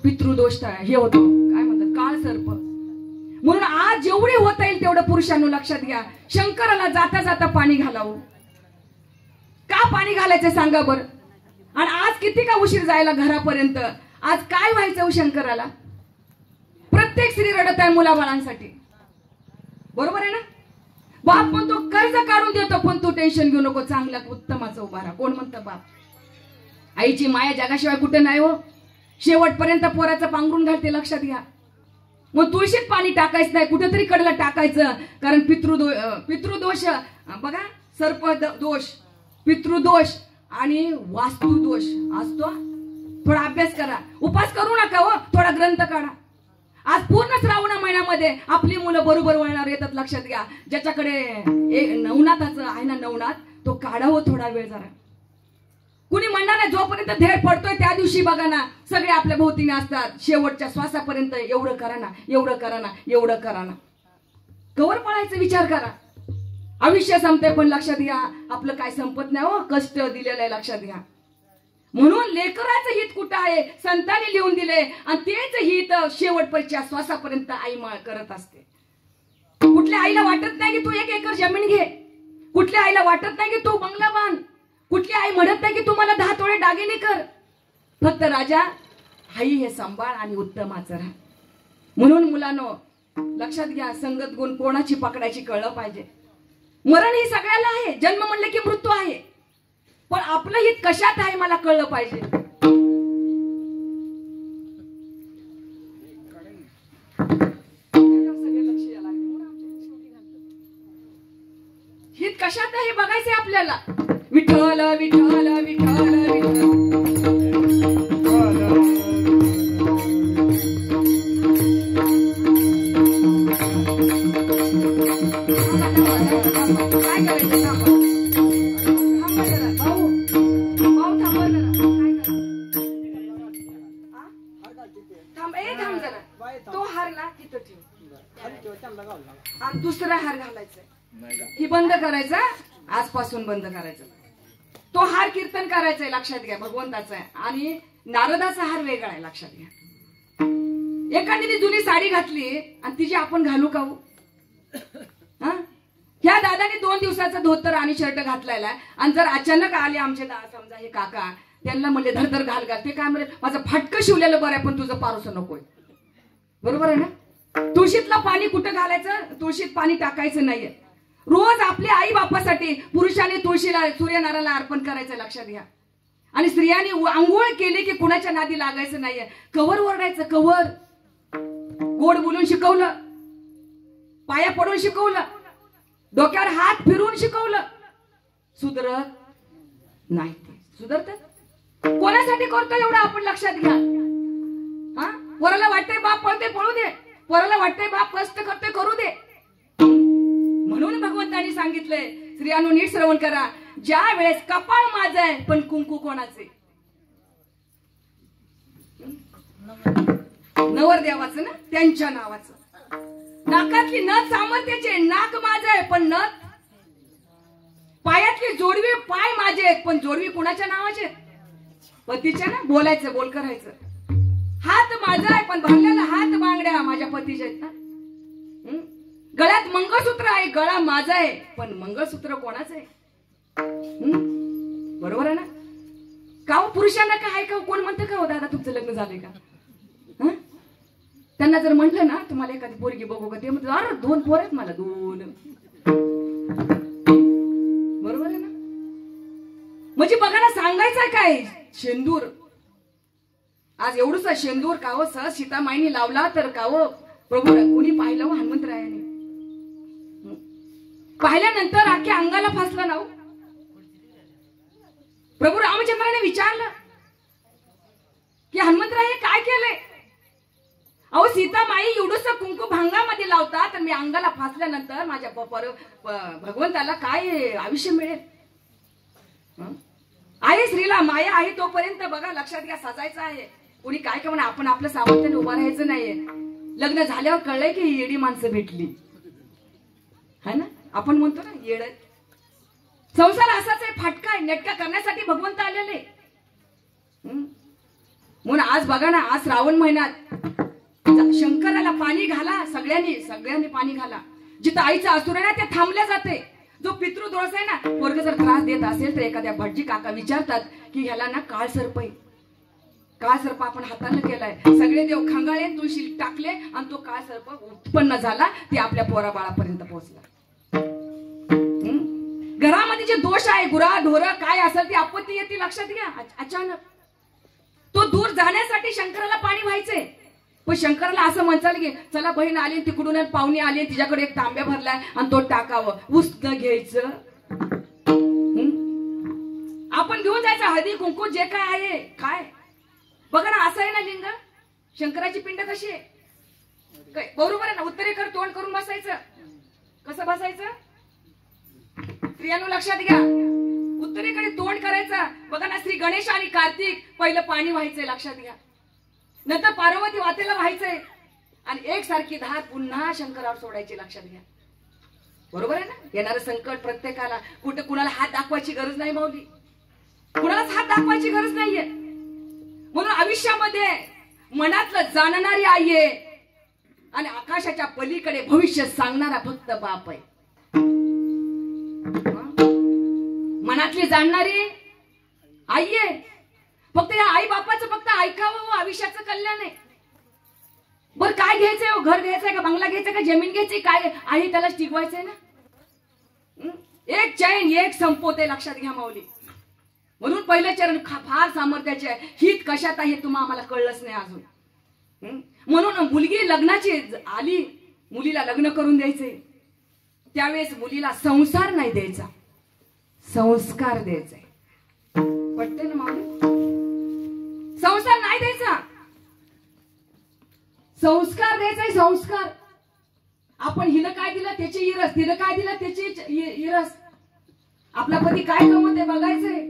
पितृदोष हे होतो, काय म्हणतात, काळ सर्प. म्हणून आज जेवढे होता येईल तेवढं पुरुषांनो लक्षात घ्या, शंकराला जाता जाता पाणी घालावं. का पाणी घालायचं सांगा बरं. आणि आज किती का उशीर जायला घरापर्यंत. आज काय व्हायचं हो शंकराला. प्रत्येक स्त्री रडत आहे मुलाबाळांसाठी, बरोबर आहे ना. बाप म्हणतो कर्ज काढून देतो, पण तू टेन्शन घेऊ नको, चांगला उत्तमाचा उभा राहा. कोण म्हणतं बाप. आईची माया जगाशिवाय कुठे नाही हो. शेवटपर्यंत पोराचं पांघरून घालते, लक्षात घ्या. मग तुळशीत पाणी टाकायचं नाही, कुठेतरी कडला टाकायचं. कारण पितृदोष बघा, सर्प दोष, पितृदोष आणि वास्तुदोष असतो. थोडा अभ्यास करा, उपास करू नका हो, थोडा ग्रंथ काढा. आज पूर्ण श्रावण महिन्यामध्ये आपली मुलं बरोबर वळणार येतात, लक्षात घ्या. ज्याच्याकडे नवनाथाचं आहे ना, नवनाथ, तो काढावं थोडा वेळ जरा. कुणी म्हणणार नाही, जोपर्यंत धेड पडतोय त्या दिवशी बघा ना, सगळे आपल्या भोवतीने असतात. शेवटच्या श्वासापर्यंत एवढं करा ना, एवढं करा ना, एवढं करा ना. कवर पळायचा विचार करा. आयुष्य संपते, पण लक्षात घ्या आपलं काय संपत नाही हो, कष्ट दिलेलं आहे, लक्षात घ्या. म्हणून लेकराचं हित कुठं आहे, संतांनी लिहून दिले, आणि तेच हित शेवटपर्यंत श्वासापर्यंत आई माळ करत असते. कुठल्या आईला वाटत नाही की तू 1 एकर जमीन घे, कुठल्या आईला वाटत नाही की तू बंगला बांध, कुठली आई म्हणत नाही की तू मला 10 तोळे दागिने कर. फक्त राजा आई हे सांभाळ आणि उत्तमाचं राहा. म्हणून मुलांनो लक्षात घ्या, संगत गुण कोणाची पकडायची कळलं पाहिजे. मरण ही सगळ्याला आहे, जन्म म्हणलं की मृत्यू आहे, पण आपलं हित कशात आहे मला कळलं पाहिजे. हित कशात आहे बघायचंय आपल्याला. विठ्ठल विठ्ठल विठ्ठल काय करायचं. तो हार ना तिथं ठेव, आणि दुसरा हार घालायचा. ही बंद करायचा, आजपासून बंद करायचं. तो हार कीर्तन करायचंय, लक्षात घ्या, भगवंताचा आहे. आणि नारदाचा हार वेगळा आहे, लक्षात घ्या. एखादी जुनी साडी घातली आणि तिची आपण घालू का हो. ह्या दादाने 2 दिवसाचा धोतर आणि शर्ट घातलाय, आणि जर अचानक आले आमचे समजा हे काका, त्यांना म्हणले धर घाल घाल, ते काय म्हणले माझं फाटकं शिवलेलं बरं आहे, पण तुझं पारोसं नकोय. बरोबर आहे ना. तुळशीतलं पाणी कुठं घालायचं, तुळशीत पाणी टाकायचं नाहीये. रोज आपल्या आई बापासाठी पुरुषाने तुळशीला सूर्यनारायणाला अर्पण करायचं, लक्षात घ्या. आणि स्त्रियांनी आंघोळ केली की कुणाच्या नादी लागायचं नाहीये. कवर ओरडायचं, कवर गोड बोलून शिकवलं, पाया पडून शिकवलं, डोक्यावर हात फिरून शिकवलं, सुधरत नाही. ते सुधरत कोणासाठी करतो एवढं आपण लक्षात घ्या. पोराला वाटतंय बाप पळते पळू दे, पोराला वाटतंय बाप कष्ट करतोय करू दे. म्हणून भगवंतांनी सांगितलंय, स्त्रियांनो नीट श्रवण करा, ज्या वेळेस कपाळ माझं आहे पण कुंकू कोणाचे, नवरदेवाचं ना, त्यांच्या नावाचं. नाकातली नथ सामर्थ्याचे, नाक माझं आहे पण नथ, पायातली जोडवी पाय माझे आहेत पण जोडवी कुणाच्या नावाचे, पतीच्या ना. बोलायचं, बोल करायचं. हात माझा आहे पण भरलेला हात बांगड्या माझ्या पतीच्या आहेत ना. गळ्यात मंगळसूत्र आहे, गळा माझा आहे पण मंगळसूत्र कोणाचं आहे. बरोबर आहे ना. का पुरुषांना काय आहे का, कोण म्हणतं का हो दादा तुमचं लग्न झालंय का. त्यांना जर म्हटलं ना तुम्हाला एखादी पोरगी बघू का, ते म्हणतात अरे 2 पोर आहेत मला, 2. बरोबर आहे ना. म्हणजे बघा ना, सांगायचं काय, शेंदूर आज एवढूसा शेंदूर का हो सहज सीतामाईने लावला तर का हो प्रभू कोणी पाहिलं हो, हनुमंतरायाने पाहिल्यानंतर अख्ख्या अंगाला फासला ना. प्रभू रामचंद्राने विचारलं की हनुमंतराय काय केलंय. अहो सीतामाई एवढंसं कुंकू भांगामध्ये लावता, तर मी अंगाला फासल्यानंतर माझ्या भगवंताला काय आयुष्य मिळेल. आहे स्त्रीला माया आहे तोपर्यंत बघा, लक्षात घ्या, सजायचं आहे. कोणी काय का म्हणा, आपण आपलं सामर्थ्याने उभं राहायचं नाहीये. लग्न झाल्यावर कळलंय की येडी माणसं भेटली है ना. आपण म्हणतो ना येड. संसार असाच आहे, फाटका आहे, नेटका करण्यासाठी भगवंत आलेले. म्हणून आज बघा ना, आज श्रावण महिन्यात शंकराला पाणी घाला, सगळ्यांनी पाणी घाला. जिथं आईचं असुर आहे ना ते थांबल्या जाते. जो पितृदोष आहे ना, पोरग जर त्रास देत असेल तर एखाद्या भटजी काका विचारतात की ह्याला ना काळ सर्प आहे. काळ सर्प आपण हाताने केलाय. सगळे देव खंगाळे तुळशी टाकले आणि तो काळ सर्प उत्पन्न झाला. ते आपल्या पोरा बाळापर्यंत पोहोचला. घरामध्ये जे दोष आहे, गुरा ढोर काय असेल ती आपत्ती येते, लक्षात घ्या. अचानक तो दूर जाण्यासाठी शंकराला पाणी व्हायचंय. पण शंकराला असं म्हणचाल की चला बहीण आली तिकडून, पाहुणे आले, तिच्याकडे एक तांब्या भरलाय आणि तो टाकावं. उष्ण घ्यायचं, आपण घेऊन जायचं हळदी कुंकू जे काय आहे. काय बघा ना, असं आहे ना लिंग. शंकराची पिंड कशी आहे, बरोबर आहे ना. उत्तरेकडे तोंड करून बसायचं. कसं बसायचं स्त्रियांनो, लक्षात घ्या. उत्तरेकडे तोंड करायचं. बघा ना, श्री गणेश आणि कार्तिक पहिलं पाणी व्हायचंय, लक्षात घ्या. नंतर पार्वती वातेला व्हायचंय आणि एकसारखी धार पुन्हा शंकरावर सोडायची, लक्षात घ्या. बरोबर आहे ना. येणारं संकट प्रत्येकाला, कुठे कुणाला हात दाखवायची गरज नाही माऊली, कुणालाच हात दाखवायची गरज नाहीये. म्हणून आयुष्यामध्ये मनातलं जाणणारी आई आहे आणि आकाशाच्या पलीकडे भविष्य सांगणारा फक्त बाप आहे. मनातली जाणणारी आई आहे. फक्त या आई बापाचं फक्त ऐकावं, आयुष्याचं कल्याण आहे. बरं काय घ्यायचंय, घर घ्यायचंय का, बंगला घ्यायचा का, जमीन घ्यायची, काय आई त्याला टिकवायचंय ना. एक चैन एक संपवते, लक्षात घ्या माऊली. म्हणून पहिलं चरण फार सामर्थ्याचे आहे. हित कशात आहे तुम्हाला आम्हाला कळलंच नाही अजून. म्हणून मुलगी लग्नाची आली, मुलीला लग्न करून द्यायचे. त्यावेळेस मुलीला संसार नाही द्यायचा, संस्कार द्यायचे. पटते ना माऊली. संसार नाही द्यायचा, संस्कार द्यायचा. संस्कार. आपण हिनं काय दिलं त्याची इरस, तिनं काय दिलं त्याची इरस. आपला पती काय कमवते बघायचंय.